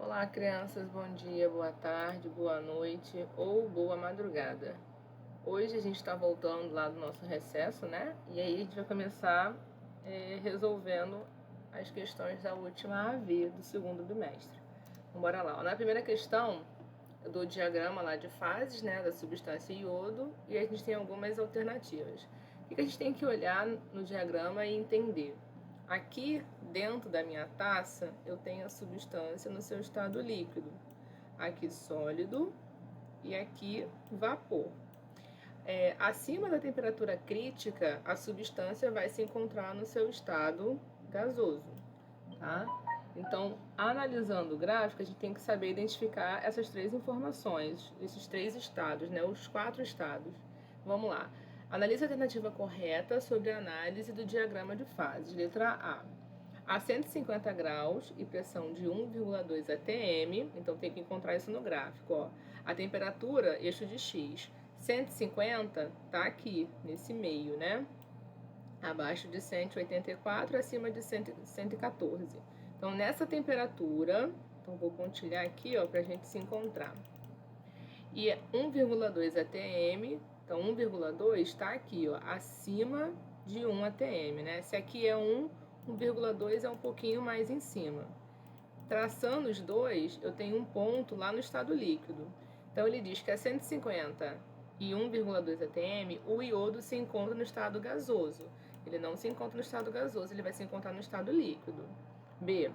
Olá, crianças, bom dia, boa tarde, boa noite ou boa madrugada. Hoje a gente está voltando lá do nosso recesso, né? E aí a gente vai começar resolvendo as questões da última AV do segundo bimestre. Então, bora lá. Na primeira questão, do diagrama lá de fases, né, da substância iodo, e a gente tem algumas alternativas. O que a gente tem que olhar no diagrama e entender? Aqui dentro da minha taça eu tenho a substância no seu estado líquido, aqui sólido e aqui vapor. Acima da temperatura crítica, a substância vai se encontrar no seu estado gasoso, tá? Então, analisando o gráfico, a gente tem que saber identificar essas três informações, esses três estados, né? Os 4 estados. Vamos lá. Analise a alternativa correta sobre a análise do diagrama de fases. Letra A. A 150 graus e pressão de 1,2 atm, então tem que encontrar isso no gráfico, ó. A temperatura, eixo de X, 150 tá aqui, nesse meio, né? Abaixo de 184, acima de 114. Então, nessa temperatura, então vou pontilhar aqui, ó, pra gente se encontrar. E 1,2 atm, então 1,2 está aqui, ó, acima de 1 atm, né? Se aqui é 1, 1,2 é um pouquinho mais em cima. Traçando os dois, eu tenho um ponto lá no estado líquido. Então, ele diz que a 150 e 1,2 atm, o iodo se encontra no estado gasoso. Ele não se encontra no estado gasoso, ele vai se encontrar no estado líquido. B.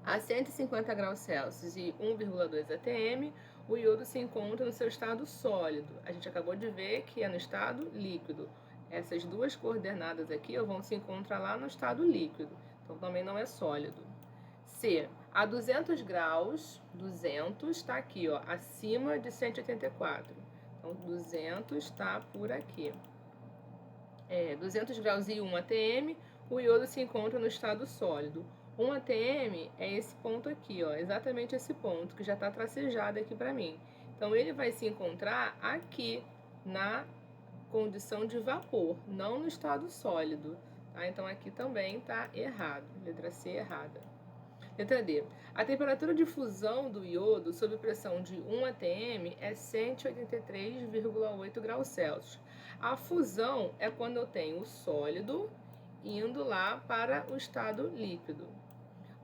A 150 graus Celsius e 1,2 atm, o iodo se encontra no seu estado sólido. A gente acabou de ver que é no estado líquido. Essas duas coordenadas aqui vão se encontrar lá no estado líquido. Então, também não é sólido. C. A 200 graus, 200 está aqui, ó, acima de 184. Então, 200 está por aqui. 200 graus e 1 atm, o iodo se encontra no estado sólido. 1 atm é esse ponto aqui, ó, exatamente esse ponto, que já está tracejado aqui para mim. Então, ele vai se encontrar aqui na condição de vapor, não no estado sólido. Tá? Então, aqui também está errado. Letra C errada. Letra D. A temperatura de fusão do iodo sob pressão de 1 atm é 183,8 graus Celsius. A fusão é quando eu tenho o sólido indo lá para o estado líquido.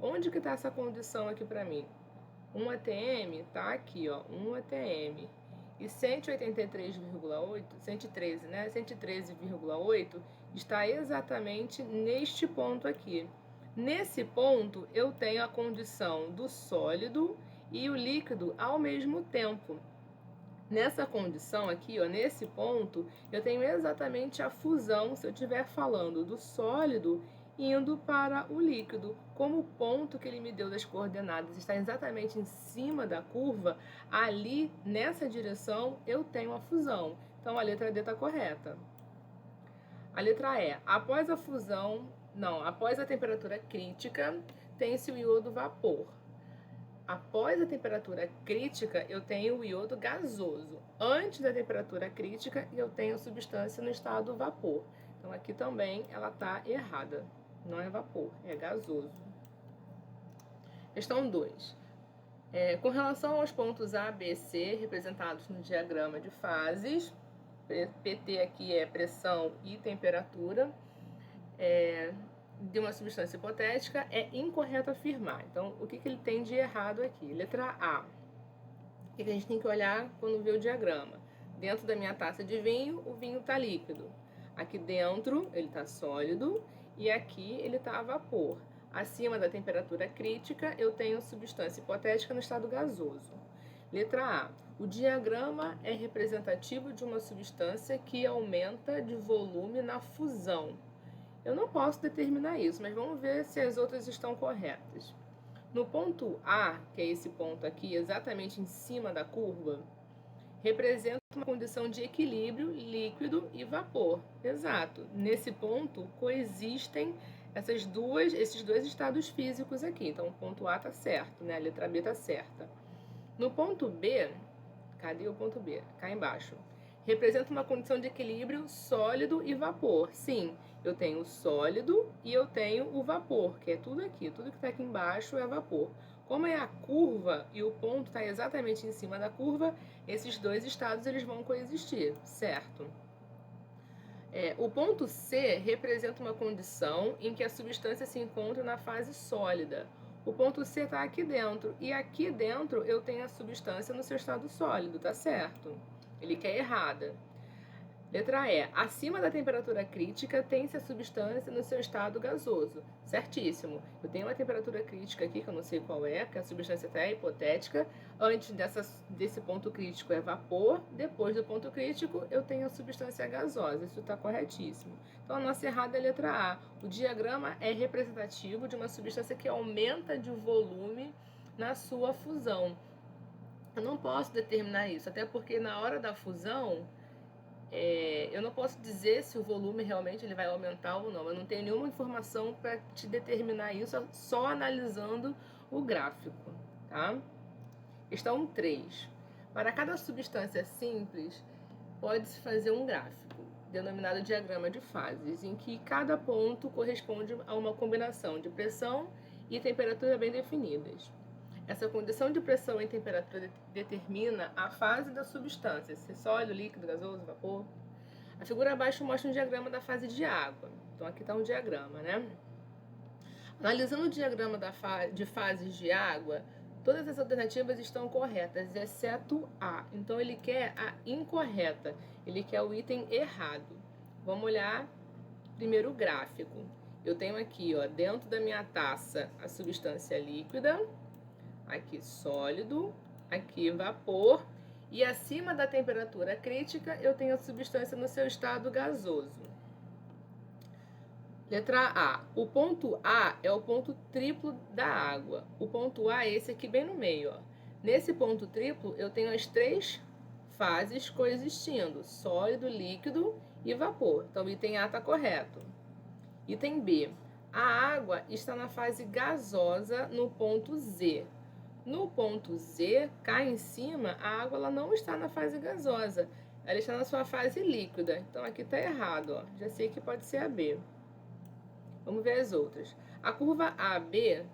Onde que está essa condição aqui para mim? 1 atm está aqui, ó, 1 atm. E 183,8, 113, né? 113,8 está exatamente neste ponto aqui. Nesse ponto, eu tenho a condição do sólido e o líquido ao mesmo tempo. Nessa condição aqui, ó, nesse ponto, eu tenho exatamente a fusão, se eu estiver falando do sólido indo para o líquido. Como o ponto que ele me deu das coordenadas está exatamente em cima da curva, ali, nessa direção, eu tenho a fusão. Então, a letra D está correta. A letra E. Após a temperatura crítica, tem-se o iodo vapor. Após a temperatura crítica, eu tenho o iodo gasoso. Antes da temperatura crítica, eu tenho a substância no estado vapor. Então, aqui também ela está errada. Não é vapor, é gasoso. Questão 2. Com relação aos pontos A, B, C, representados no diagrama de fases, PT aqui é pressão e temperatura, de uma substância hipotética, é incorreto afirmar. Então, o que ele tem de errado aqui? Letra A. O que a gente tem que olhar quando vê o diagrama? Dentro da minha taça de vinho, o vinho está líquido. Aqui dentro, ele está sólido e aqui ele está a vapor. Acima da temperatura crítica, eu tenho substância hipotética no estado gasoso. Letra A. O diagrama é representativo de uma substância que aumenta de volume na fusão. Eu não posso determinar isso, mas vamos ver se as outras estão corretas. No ponto A, que é esse ponto aqui, exatamente em cima da curva, representa uma condição de equilíbrio líquido e vapor. Exato. Nesse ponto coexistem esses dois estados físicos aqui. Então, o ponto A está certo, né? A letra B está certa. No ponto B, cadê o ponto B? Cá embaixo. Representa uma condição de equilíbrio sólido e vapor. Sim, eu tenho o sólido e eu tenho o vapor, que é tudo aqui. Tudo que está aqui embaixo é vapor. Como é a curva e o ponto está exatamente em cima da curva, esses dois estados eles vão coexistir, certo? O ponto C representa uma condição em que a substância se encontra na fase sólida. O ponto C está aqui dentro, e aqui dentro eu tenho a substância no seu estado sólido, tá certo? Ele quer errada. Letra E. Acima da temperatura crítica tem-se a substância no seu estado gasoso. Certíssimo. Eu tenho uma temperatura crítica aqui, que eu não sei qual é, porque a substância até é hipotética. Antes desse ponto crítico é vapor. Depois do ponto crítico, eu tenho a substância gasosa. Isso está corretíssimo. Então, a nossa errada é a letra A. O diagrama é representativo de uma substância que aumenta de volume na sua fusão. Eu não posso determinar isso, até porque na hora da fusão... eu não posso dizer se o volume realmente ele vai aumentar ou não. Eu não tenho nenhuma informação para te determinar isso, só analisando o gráfico, tá? Questão 3. Para cada substância simples, pode-se fazer um gráfico, denominado diagrama de fases, em que cada ponto corresponde a uma combinação de pressão e temperatura bem definidas. Essa condição de pressão e temperatura determina a fase da substância, se é sólido, líquido, gasoso, vapor. A figura abaixo mostra um diagrama da fase de água. Então aqui está um diagrama, né? Analisando o diagrama de fases de água, todas as alternativas estão corretas, exceto A. Então ele quer a incorreta, ele quer o item errado. Vamos olhar primeiro o gráfico. Eu tenho aqui, ó, dentro da minha taça, a substância líquida, aqui sólido, aqui vapor, e acima da temperatura crítica eu tenho a substância no seu estado gasoso. Letra A. O ponto A é o ponto triplo da água. O ponto A é esse aqui bem no meio, ó. Nesse ponto triplo eu tenho as três fases coexistindo, sólido, líquido e vapor. Então o item A está correto. Item B. A água está na fase gasosa no ponto Z. No ponto Z, cá em cima, a água ela não está na fase gasosa, ela está na sua fase líquida. Então aqui está errado, ó. Já sei que pode ser a B. Vamos ver as outras. A curva AB,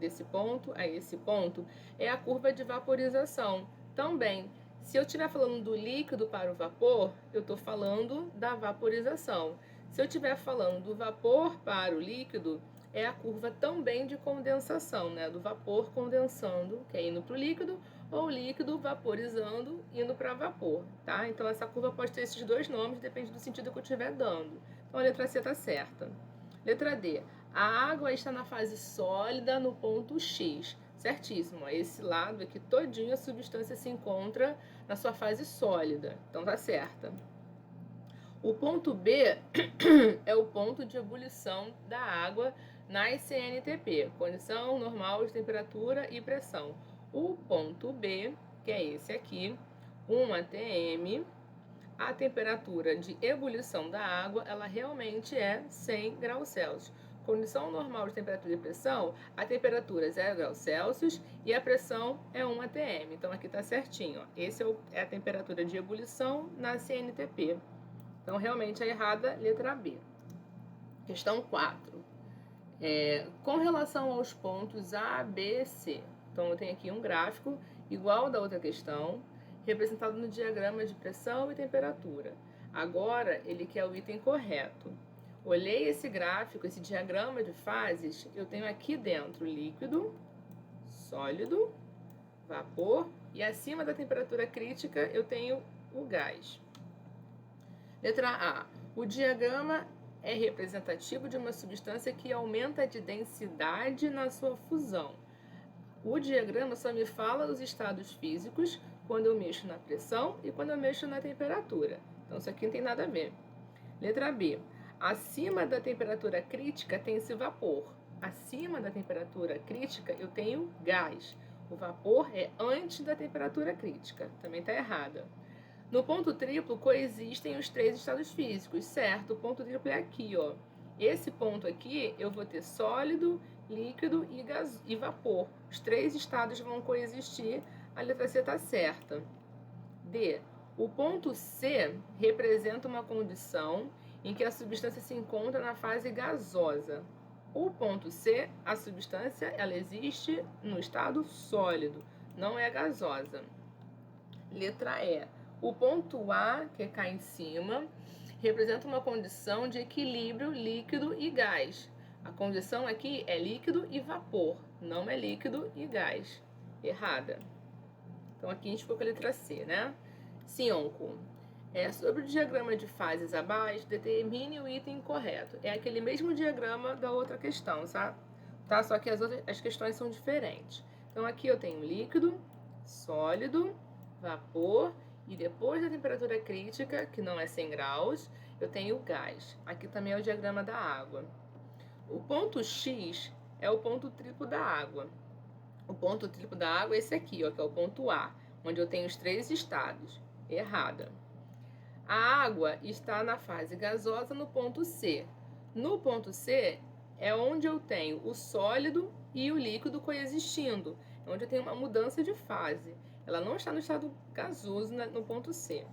desse ponto a esse ponto, é a curva de vaporização. Também, se eu estiver falando do líquido para o vapor, eu estou falando da vaporização. Se eu estiver falando do vapor para o líquido, é a curva também de condensação, né? Do vapor condensando, que é indo para o líquido, ou líquido vaporizando, indo para vapor, tá? Então, essa curva pode ter esses dois nomes, depende do sentido que eu estiver dando. Então, a letra C está certa. Letra D. A água está na fase sólida no ponto X. Certíssimo. Esse lado aqui todinho, a substância se encontra na sua fase sólida. Então, tá certa. O ponto B é o ponto de ebulição da água na CNTP, condição normal de temperatura e pressão. O ponto B, que é esse aqui, 1 atm, a temperatura de ebulição da água, ela realmente é 100 graus Celsius. Condição normal de temperatura e pressão, a temperatura é 0 graus Celsius e a pressão é 1 atm. Então aqui está certinho, ó. Esse é a temperatura de ebulição na CNTP. Então realmente é errada, letra B. Questão 4. Com relação aos pontos A, B, C. Então eu tenho aqui um gráfico igual ao da outra questão, representado no diagrama de pressão e temperatura. Agora ele quer o item correto. Olhei esse gráfico, esse diagrama de fases, eu tenho aqui dentro líquido, sólido, vapor, e acima da temperatura crítica eu tenho o gás. Letra A. O diagrama é representativo de uma substância que aumenta de densidade na sua fusão. O diagrama só me fala os estados físicos quando eu mexo na pressão e quando eu mexo na temperatura. Então, isso aqui não tem nada a ver. Letra B. Acima da temperatura crítica tem-se vapor. Acima da temperatura crítica eu tenho gás. O vapor é antes da temperatura crítica. Também está errada. No ponto triplo coexistem os três estados físicos, certo? O ponto triplo é aqui, ó. Esse ponto aqui eu vou ter sólido, líquido e vapor. Os três estados vão coexistir, a letra C está certa. D. O ponto C representa uma condição em que a substância se encontra na fase gasosa. O ponto C, a substância, ela existe no estado sólido, não é gasosa. Letra E. O ponto A, que é cá em cima, representa uma condição de equilíbrio líquido e gás. A condição aqui é líquido e vapor, não é líquido e gás. Errada. Então aqui a gente ficou com a letra C, né? 5. Sobre o diagrama de fases abaixo, determine o item correto. É aquele mesmo diagrama da outra questão, tá? Só que as questões são diferentes. Então aqui eu tenho líquido, sólido, vapor e depois da temperatura crítica, que não é 100 graus, eu tenho gás. Aqui também é o diagrama da água. O ponto X é o ponto triplo da água. O ponto triplo da água é esse aqui, ó, que é o ponto A, onde eu tenho os 3 estados. Errada. A água está na fase gasosa no ponto C. No ponto C é onde eu tenho o sólido e o líquido coexistindo, é onde eu tenho uma mudança de fase. Ela não está no estado gasoso no ponto C.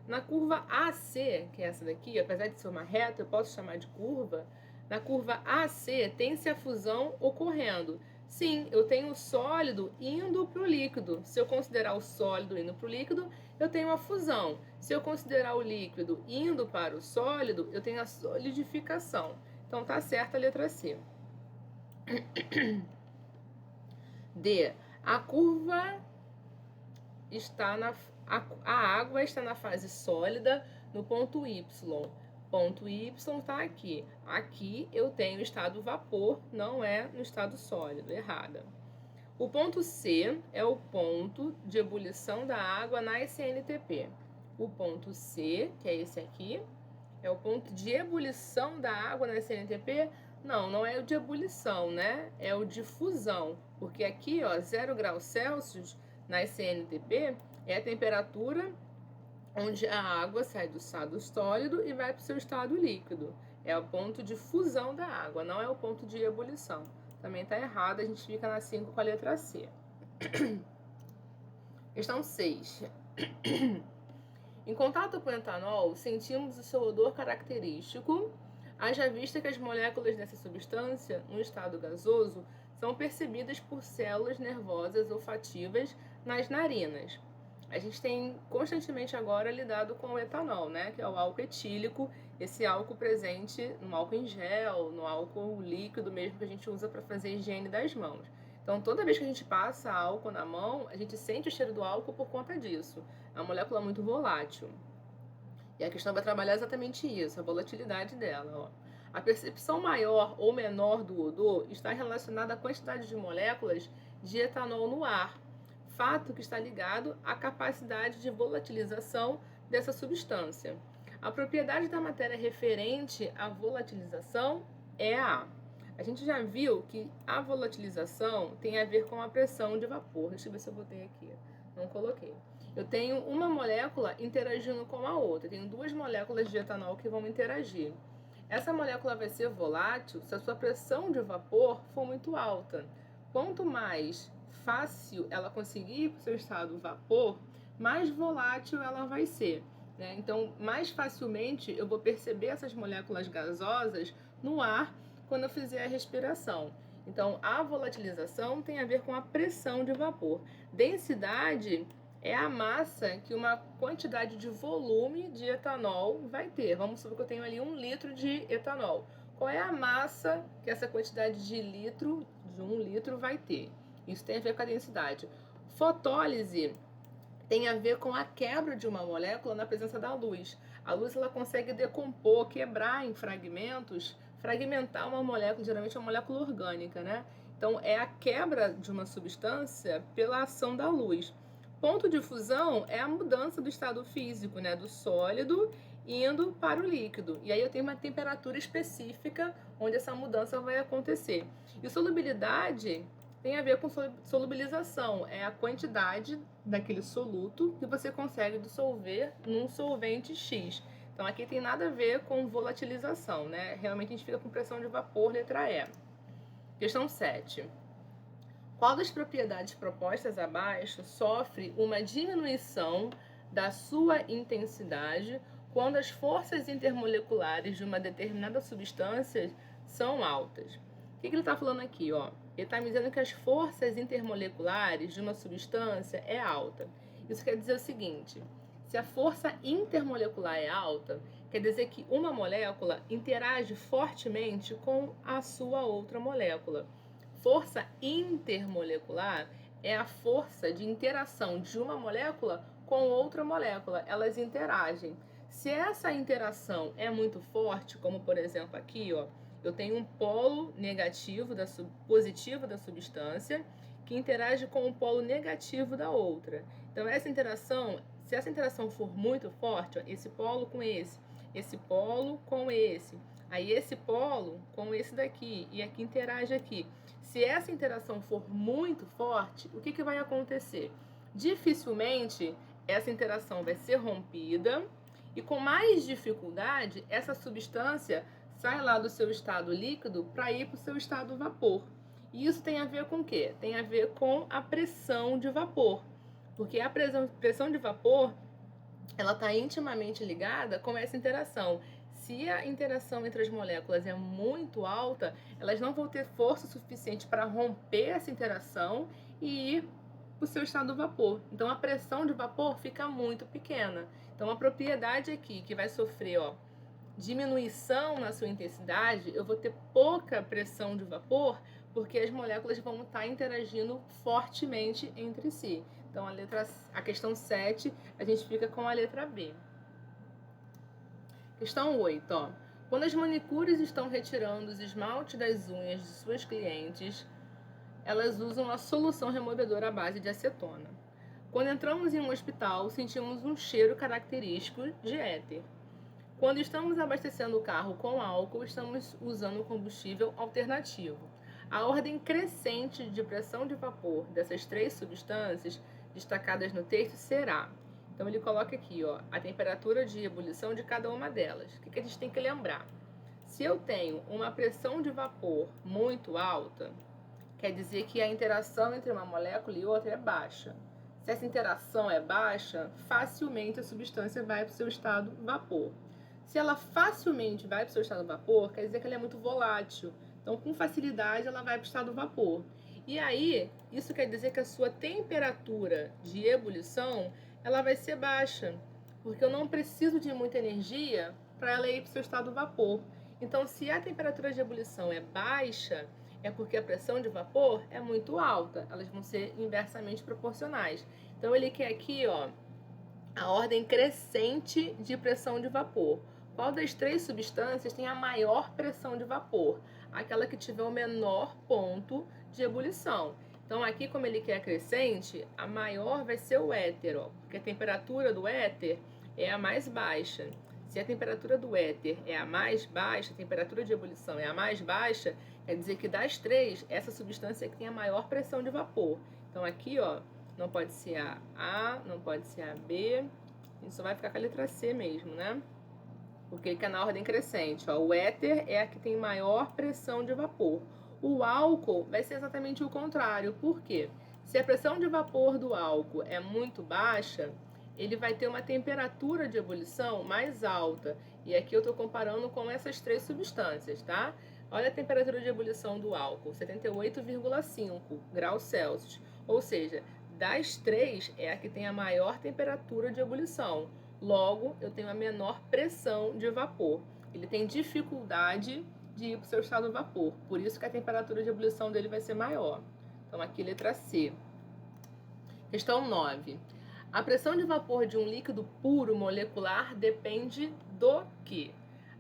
Na curva AC, que é essa daqui, apesar de ser uma reta, eu posso chamar de curva. Na curva AC tem-se a fusão ocorrendo. Sim, eu tenho o sólido indo para o líquido. Se eu considerar o sólido indo para o líquido, eu tenho a fusão. Se eu considerar o líquido indo para o sólido, eu tenho a solidificação. Então tá certa a letra C. D. A curva está a água está na fase sólida no ponto Y. Ponto Y está aqui. Aqui eu tenho o estado vapor, não é no estado sólido. Errada. O ponto C é o ponto de ebulição da água na SNTP. O ponto C, que é esse aqui, é o ponto de ebulição da água na SNTP. Não é o de ebulição, né? É o de fusão. Porque aqui, ó, 0 graus Celsius na SNTP é a temperatura onde a água sai do estado sólido e vai para o seu estado líquido. É o ponto de fusão da água, não é o ponto de ebulição. Também está errado, a gente fica na 5 com a letra C. Questão 6. Em contato com o etanol, sentimos o seu odor característico, haja vista que as moléculas dessa substância, no estado gasoso, são percebidas por células nervosas olfativas nas narinas. A gente tem constantemente agora lidado com o etanol, né? Que é o álcool etílico, esse álcool presente no álcool em gel, no álcool líquido mesmo que a gente usa para fazer a higiene das mãos. Então, toda vez que a gente passa álcool na mão, a gente sente o cheiro do álcool por conta disso. É uma molécula muito volátil. E a questão vai trabalhar exatamente isso, a volatilidade dela, ó. A percepção maior ou menor do odor está relacionada à quantidade de moléculas de etanol no ar, fato que está ligado à capacidade de volatilização dessa substância. A propriedade da matéria referente à volatilização é a. A gente já viu que a volatilização tem a ver com a pressão de vapor. Deixa eu ver se eu botei aqui. Não coloquei. Eu tenho uma molécula interagindo com a outra. Eu tenho 2 moléculas de etanol que vão interagir. Essa molécula vai ser volátil se a sua pressão de vapor for muito alta. Quanto mais fácil ela conseguir ir para o seu estado vapor, mais volátil ela vai ser, né? Então, mais facilmente eu vou perceber essas moléculas gasosas no ar quando eu fizer a respiração. Então, a volatilização tem a ver com a pressão de vapor. Densidade é a massa que uma quantidade de volume de etanol vai ter. Vamos supor que eu tenho ali 1 litro de etanol. Qual é a massa que essa quantidade de 1 litro vai ter? Isso tem a ver com a densidade. Fotólise tem a ver com a quebra de uma molécula na presença da luz. A luz ela consegue decompor, quebrar em fragmentos, fragmentar uma molécula, geralmente é uma molécula orgânica, né? Então, é a quebra de uma substância pela ação da luz. Ponto de fusão é a mudança do estado físico, né? Do sólido indo para o líquido. E aí eu tenho uma temperatura específica onde essa mudança vai acontecer. E solubilidade tem a ver com solubilização, é a quantidade daquele soluto que você consegue dissolver num solvente X. Então aqui tem nada a ver com volatilização, né? Realmente a gente fica com pressão de vapor, letra E. Questão 7. Qual das propriedades propostas abaixo sofre uma diminuição da sua intensidade quando as forças intermoleculares de uma determinada substância são altas. O que ele está falando aqui, ó? Ele está me dizendo que as forças intermoleculares de uma substância é alta. Isso quer dizer o seguinte: se a força intermolecular é alta, quer dizer que uma molécula interage fortemente com a sua outra molécula. Força intermolecular é a força de interação de uma molécula com outra molécula. Elas interagem. Se essa interação é muito forte, como por exemplo aqui, ó, eu tenho um polo negativo positivo da substância que interage com o polo negativo da outra. Então essa interação, se essa interação for muito forte, ó, esse polo com esse polo com esse, aí esse polo com esse daqui e aqui interage aqui. Se essa interação for muito forte, o que vai acontecer? Dificilmente essa interação vai ser rompida e com mais dificuldade essa substância sai lá do seu estado líquido para ir para o seu estado vapor. E isso tem a ver com o quê? Tem a ver com a pressão de vapor. Porque a pressão de vapor, ela está intimamente ligada com essa interação. Se a interação entre as moléculas é muito alta, elas não vão ter força suficiente para romper essa interação e ir para o seu estado vapor. Então a pressão de vapor fica muito pequena. Então a propriedade aqui que vai sofrer, ó, diminuição na sua intensidade, eu vou ter pouca pressão de vapor, porque as moléculas vão estar interagindo fortemente entre si. Então a questão 7, a gente fica com a letra B. Questão 8, ó. Quando as manicures estão retirando os esmaltes das unhas de suas clientes, elas usam a solução removedora à base de acetona. Quando entramos em um hospital, sentimos um cheiro característico de éter. Quando estamos abastecendo o carro com álcool, estamos usando combustível alternativo. A ordem crescente de pressão de vapor dessas três substâncias destacadas no texto será... Então ele coloca aqui, ó, a temperatura de ebulição de cada uma delas. O que a gente tem que lembrar? Se eu tenho uma pressão de vapor muito alta, quer dizer que a interação entre uma molécula e outra é baixa. Se essa interação é baixa, facilmente a substância vai para o seu estado vapor. Se ela facilmente vai para o seu estado vapor, quer dizer que ela é muito volátil. Então, com facilidade, ela vai para o estado vapor. E aí, isso quer dizer que a sua temperatura de ebulição, ela vai ser baixa, porque eu não preciso de muita energia para ela ir para o seu estado vapor. Então, se a temperatura de ebulição é baixa, é porque a pressão de vapor é muito alta. Elas vão ser inversamente proporcionais. Então, ele quer aqui, ó, a ordem crescente de pressão de vapor. Qual das três substâncias tem a maior pressão de vapor? Aquela que tiver o menor ponto de ebulição. Então, aqui, como ele quer crescente, a maior vai ser o éter, ó, porque a temperatura do éter é a mais baixa. Se a temperatura do éter é a mais baixa, a temperatura de ebulição é a mais baixa, quer dizer que das três, essa substância é que tem a maior pressão de vapor. Então, aqui, ó, não pode ser a A, não pode ser a B, a gente só vai ficar com a letra C mesmo, né? Porque ele é na ordem crescente, ó. O éter é a que tem maior pressão de vapor. O álcool vai ser exatamente o contrário. Por quê? Se a pressão de vapor do álcool é muito baixa, ele vai ter uma temperatura de ebulição mais alta. E aqui eu estou comparando com essas três substâncias, tá? Olha a temperatura de ebulição do álcool, 78,5 graus Celsius. Ou seja, das três é a que tem a maior temperatura de ebulição. Logo, eu tenho a menor pressão de vapor. Ele tem dificuldade de ir para o seu estado vapor. Por isso que a temperatura de ebulição dele vai ser maior. Então, aqui, letra C. Questão 9. A pressão de vapor de um líquido puro molecular depende do quê?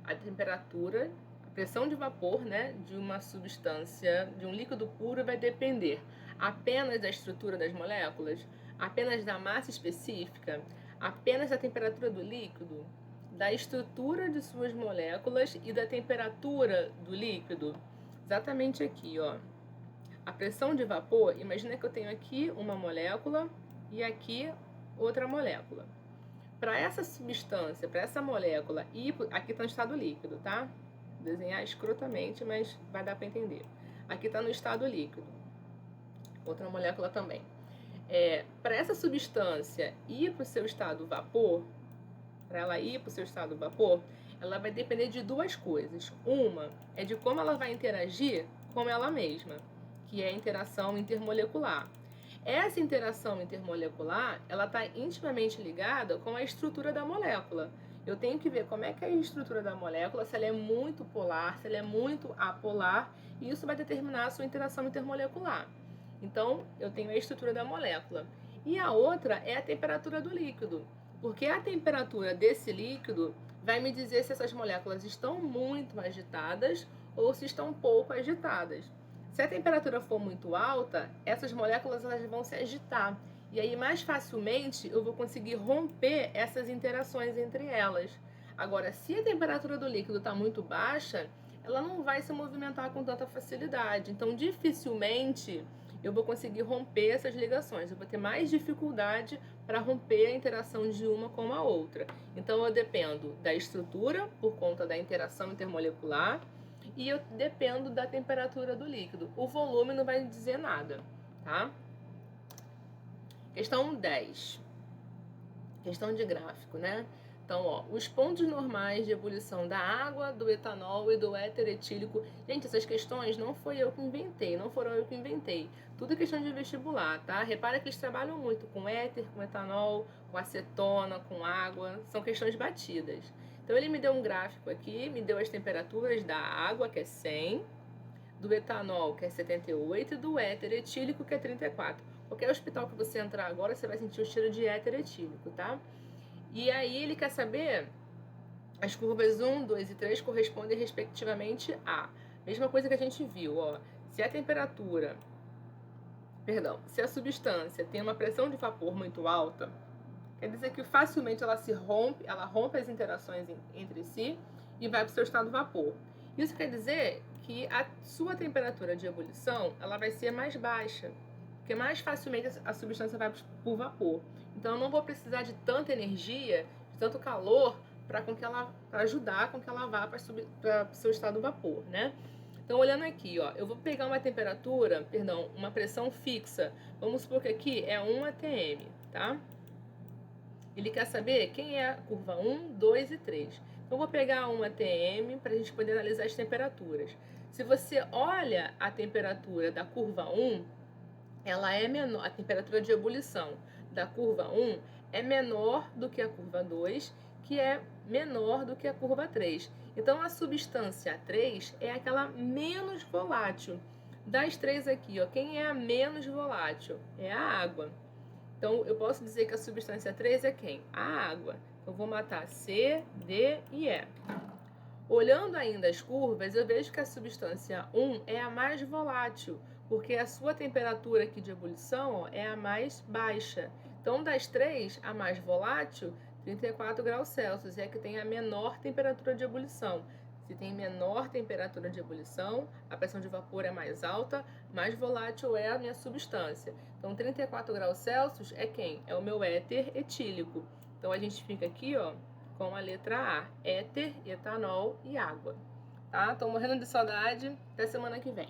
A temperatura, a pressão de vapor, né, de uma substância, de um líquido puro, vai depender apenas da estrutura das moléculas, apenas da massa específica, apenas da temperatura do líquido, da estrutura de suas moléculas e da temperatura do líquido. Exatamente aqui, ó. A pressão de vapor, imagina que eu tenho aqui uma molécula e aqui outra molécula. Para essa substância, para essa molécula, e aqui está no estado líquido, tá? Vou desenhar escrotamente, mas vai dar para entender. Aqui está no estado líquido. Outra molécula também. Para essa substância ir para o seu estado vapor, para ela ir para o seu estado vapor, ela vai depender de duas coisas. Uma é de como ela vai interagir com ela mesma, que é a interação intermolecular. Essa interação intermolecular, ela está intimamente ligada com a estrutura da molécula. Eu tenho que ver como é que é a estrutura da molécula, se ela é muito polar, se ela é muito apolar, e isso vai determinar a sua interação intermolecular. Então, eu tenho a estrutura da molécula. E a outra é a temperatura do líquido, porque a temperatura desse líquido vai me dizer se essas moléculas estão muito agitadas ou se estão pouco agitadas. Se a temperatura for muito alta, essas moléculas elas vão se agitar. E aí, mais facilmente, eu vou conseguir romper essas interações entre elas. Agora, se a temperatura do líquido está muito baixa, ela não vai se movimentar com tanta facilidade. Então, dificilmente eu vou conseguir romper essas ligações. Eu vou ter mais dificuldade para romper a interação de uma com a outra. Então, eu dependo da estrutura, por conta da interação intermolecular, e eu dependo da temperatura do líquido. O volume não vai dizer nada, tá? Questão 10. Questão de gráfico, né? Então, ó, os pontos normais de ebulição da água, do etanol e do éter etílico. Gente, essas questões não foi eu que inventei, não foram eu que inventei. Tudo é questão de vestibular, tá? Repara que eles trabalham muito com éter, com etanol, com acetona, com água. São questões batidas. Então, ele me deu um gráfico aqui, me deu as temperaturas da água, que é 100, do etanol, que é 78, e do éter etílico, que é 34. Qualquer hospital que você entrar agora, você vai sentir o cheiro de éter etílico, tá? E aí ele quer saber as curvas 1, 2 e 3 correspondem respectivamente a. Mesma coisa que a gente viu, ó. Se a temperatura, se a substância tem uma pressão de vapor muito alta, quer dizer que facilmente ela rompe as interações entre si e vai para o seu estado vapor. Isso quer dizer que a sua temperatura de ebulição ela vai ser mais baixa, porque mais facilmente a substância vai para o vapor. Então, eu não vou precisar de tanta energia, de tanto calor, para ajudar com que ela vá para o seu estado vapor, né? Então, olhando aqui, ó, eu vou pegar uma pressão fixa. Vamos supor que aqui é 1 atm, tá? Ele quer saber quem é a curva 1, 2 e 3. Então, eu vou pegar 1 atm para a gente poder analisar as temperaturas. Se você olha a temperatura da curva 1, ela é menor, a temperatura de ebulição da curva 1 é menor do que a curva 2, que é menor do que a curva 3. Então, a substância 3 é aquela menos volátil. Das três aqui, ó, quem é a menos volátil? É a água. Então, eu posso dizer que a substância 3 é quem? A água. Então, eu vou matar C, D e E. Olhando ainda as curvas, eu vejo que a substância 1 é a mais volátil, porque a sua temperatura aqui de ebulição ó, é a mais baixa. Então, das três, a mais volátil, 34 graus Celsius, é a que tem a menor temperatura de ebulição. Se tem menor temperatura de ebulição, a pressão de vapor é mais alta, mais volátil é a minha substância. Então, 34 graus Celsius é quem? É o meu éter etílico. Então, a gente fica aqui, ó, com a letra A, éter, etanol e água. Tá? Tô morrendo de saudade. Até semana que vem.